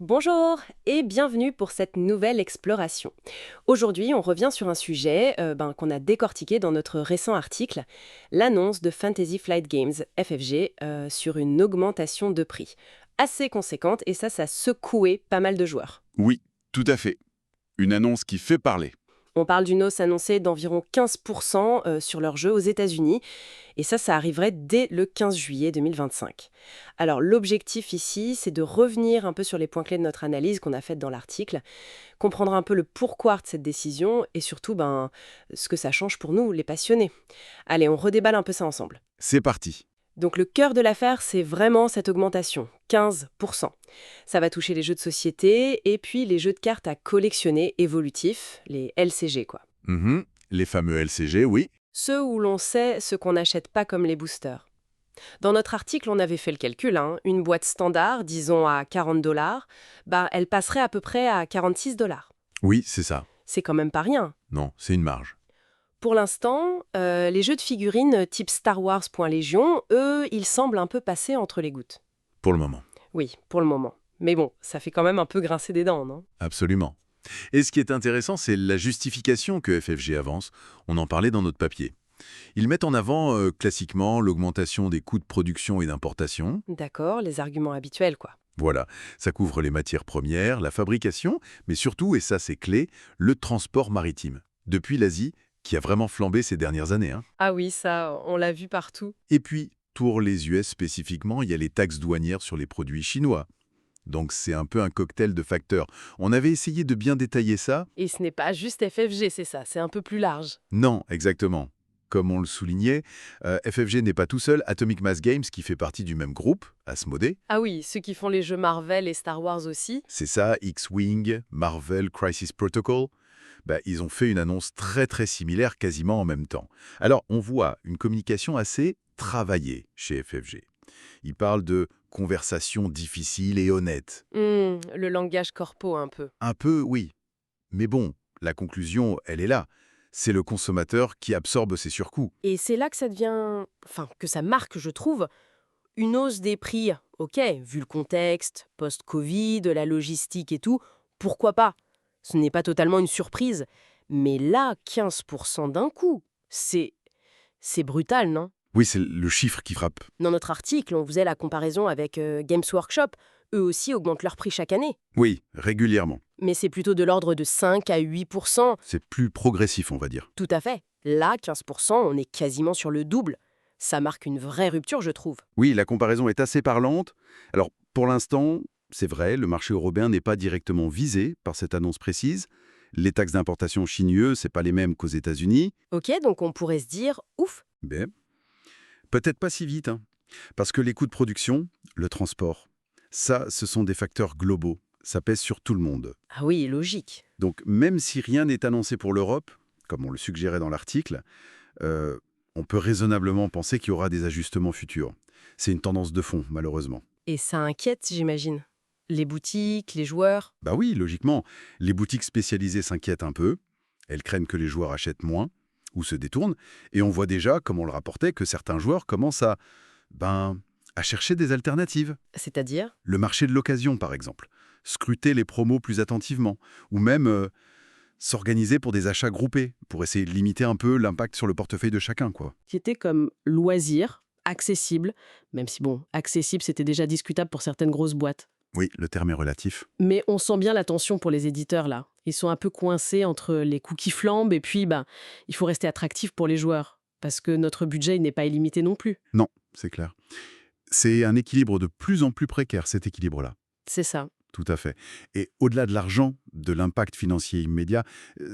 Bonjour et bienvenue pour cette nouvelle exploration. Aujourd'hui, on revient sur un sujet qu'on a décortiqué dans notre récent article, l'annonce de Fantasy Flight Games, FFG, sur une augmentation de prix assez conséquente et ça a secoué pas mal de joueurs. Oui, tout à fait. Une annonce qui fait parler. On parle d'une hausse annoncée d'environ 15% sur leur jeu aux États-Unis. Et ça arriverait dès le 15 juillet 2025. Alors l'objectif ici, c'est de revenir un peu sur les points clés de notre analyse qu'on a faite dans l'article, comprendre un peu le pourquoi de cette décision et surtout ce que ça change pour nous, les passionnés. Allez, on redéballe un peu ça ensemble. C'est parti. Donc le cœur de l'affaire, c'est vraiment cette augmentation, 15%. Ça va toucher les jeux de société et puis les jeux de cartes à collectionner évolutifs, les LCG quoi. Les fameux LCG, oui. Ceux où l'on sait ce qu'on n'achète pas comme les boosters. Dans notre article, on avait fait le calcul. Une boîte standard, disons à 40 dollars, elle passerait à peu près à 46 dollars. Oui, c'est ça. C'est quand même pas rien. Non, c'est une marge. Pour l'instant, les jeux de figurines type Star Wars Légion, eux, ils semblent un peu passer entre les gouttes. Pour le moment. Oui, pour le moment. Mais bon, ça fait quand même un peu grincer des dents, non? Absolument. Et ce qui est intéressant, c'est la justification que FFG avance. On en parlait dans notre papier. Ils mettent en avant, classiquement, l'augmentation des coûts de production et d'importation. D'accord, les arguments habituels, quoi. Voilà, ça couvre les matières premières, la fabrication, mais surtout, et ça c'est clé, le transport maritime. Depuis l'Asie, qui a vraiment flambé ces dernières années. Ah oui, ça, on l'a vu partout. Et puis, pour les US spécifiquement, il y a les taxes douanières sur les produits chinois. Donc c'est un peu un cocktail de facteurs. On avait essayé de bien détailler ça. Et ce n'est pas juste FFG, c'est ça, c'est un peu plus large. Non, exactement. Comme on le soulignait, FFG n'est pas tout seul. Atomic Mass Games, qui fait partie du même groupe, Asmodée, Ah oui, ceux qui font les jeux Marvel et Star Wars aussi. c'est ça, X-Wing, Marvel, Crisis Protocol, ils ont fait une annonce très très similaire quasiment en même temps. Alors on voit une communication assez travaillée chez FFG. Ils parlent de conversations difficiles et honnêtes. Le langage corpo un peu. Un peu, oui. Mais bon, la conclusion, elle est là. C'est le consommateur qui absorbe ces surcoûts. Et c'est là que ça devient, enfin, que ça marque, je trouve, une hausse des prix. Ok, vu le contexte, post-Covid, la logistique et tout, pourquoi pas? Ce n'est pas totalement une surprise. Mais là, 15% d'un coup, c'est brutal, non? Oui, c'est le chiffre qui frappe. Dans notre article, on faisait la comparaison avec Games Workshop. Eux aussi augmentent leur prix chaque année. Oui, régulièrement. Mais c'est plutôt de l'ordre de 5 à 8%. C'est plus progressif, on va dire. Tout à fait. Là, 15%, on est quasiment sur le double. Ça marque une vraie rupture, je trouve. Oui, la comparaison est assez parlante. Alors, pour l'instant, c'est vrai, le marché européen n'est pas directement visé par cette annonce précise. Les taxes d'importation chinoises, c'est pas les mêmes qu'aux États-Unis. Ok, donc on pourrait se dire, ouf, Mais peut-être pas si vite, parce que les coûts de production, le transport, ça, ce sont des facteurs globaux. Ça pèse sur tout le monde. ah oui, logique. Donc, même si rien n'est annoncé pour l'Europe, comme on le suggérait dans l'article, euh, on peut raisonnablement penser qu'il y aura des ajustements futurs. C'est une tendance de fond, malheureusement. Et ça inquiète, j'imagine. Les boutiques, les joueurs. Bah oui, logiquement, les boutiques spécialisées s'inquiètent un peu. Elles craignent que les joueurs achètent moins ou se détournent. Et on voit déjà, comme on le rapportait, que certains joueurs commencent à chercher des alternatives. C'est-à-dire? Le marché de l'occasion, par exemple. Scruter les promos plus attentivement. Ou même s'organiser pour des achats groupés, pour essayer de limiter un peu l'impact sur le portefeuille de chacun, quoi. Qui était comme loisir, accessible, même si bon, accessible, c'était déjà discutable pour certaines grosses boîtes. Oui, le terme est relatif. Mais on sent bien la tension pour les éditeurs, là. Ils sont un peu coincés entre les coûts qui flambent et puis, il faut rester attractif pour les joueurs. Parce que notre budget, il n'est pas illimité non plus. Non, c'est clair. C'est un équilibre de plus en plus précaire, cet équilibre-là. C'est ça. Tout à fait. Et au-delà de l'argent, de l'impact financier immédiat,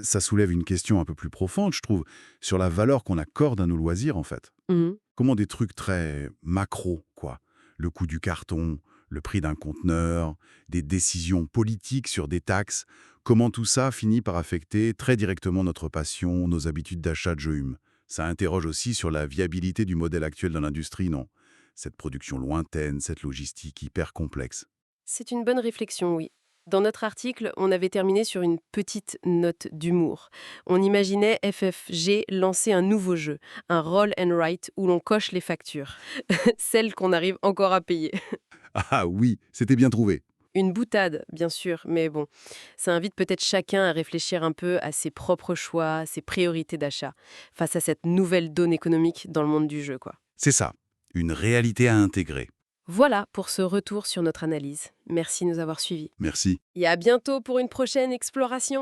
ça soulève une question un peu plus profonde, je trouve, sur la valeur qu'on accorde à nos loisirs, en fait. Mhm. Comment des trucs très macro, quoi. Le coût du carton, le prix d'un conteneur, des décisions politiques sur des taxes, comment tout ça finit par affecter très directement notre passion, nos habitudes d'achat de jeux humains. Ça interroge aussi sur la viabilité du modèle actuel de l'industrie, non? Cette production lointaine, cette logistique hyper complexe. C'est une bonne réflexion, oui. Dans notre article, on avait terminé sur une petite note d'humour. On imaginait FFG lancer un nouveau jeu, un roll and write où l'on coche les factures, celles qu'on arrive encore à payer. Ah oui, c'était bien trouvé. Une boutade, bien sûr, mais bon, ça invite peut-être chacun à réfléchir un peu à ses propres choix, ses priorités d'achat, face à cette nouvelle donne économique dans le monde du jeu, quoi. C'est ça, une réalité à intégrer. Voilà pour ce retour sur notre analyse. Merci de nous avoir suivis. Merci. Et à bientôt pour une prochaine exploration.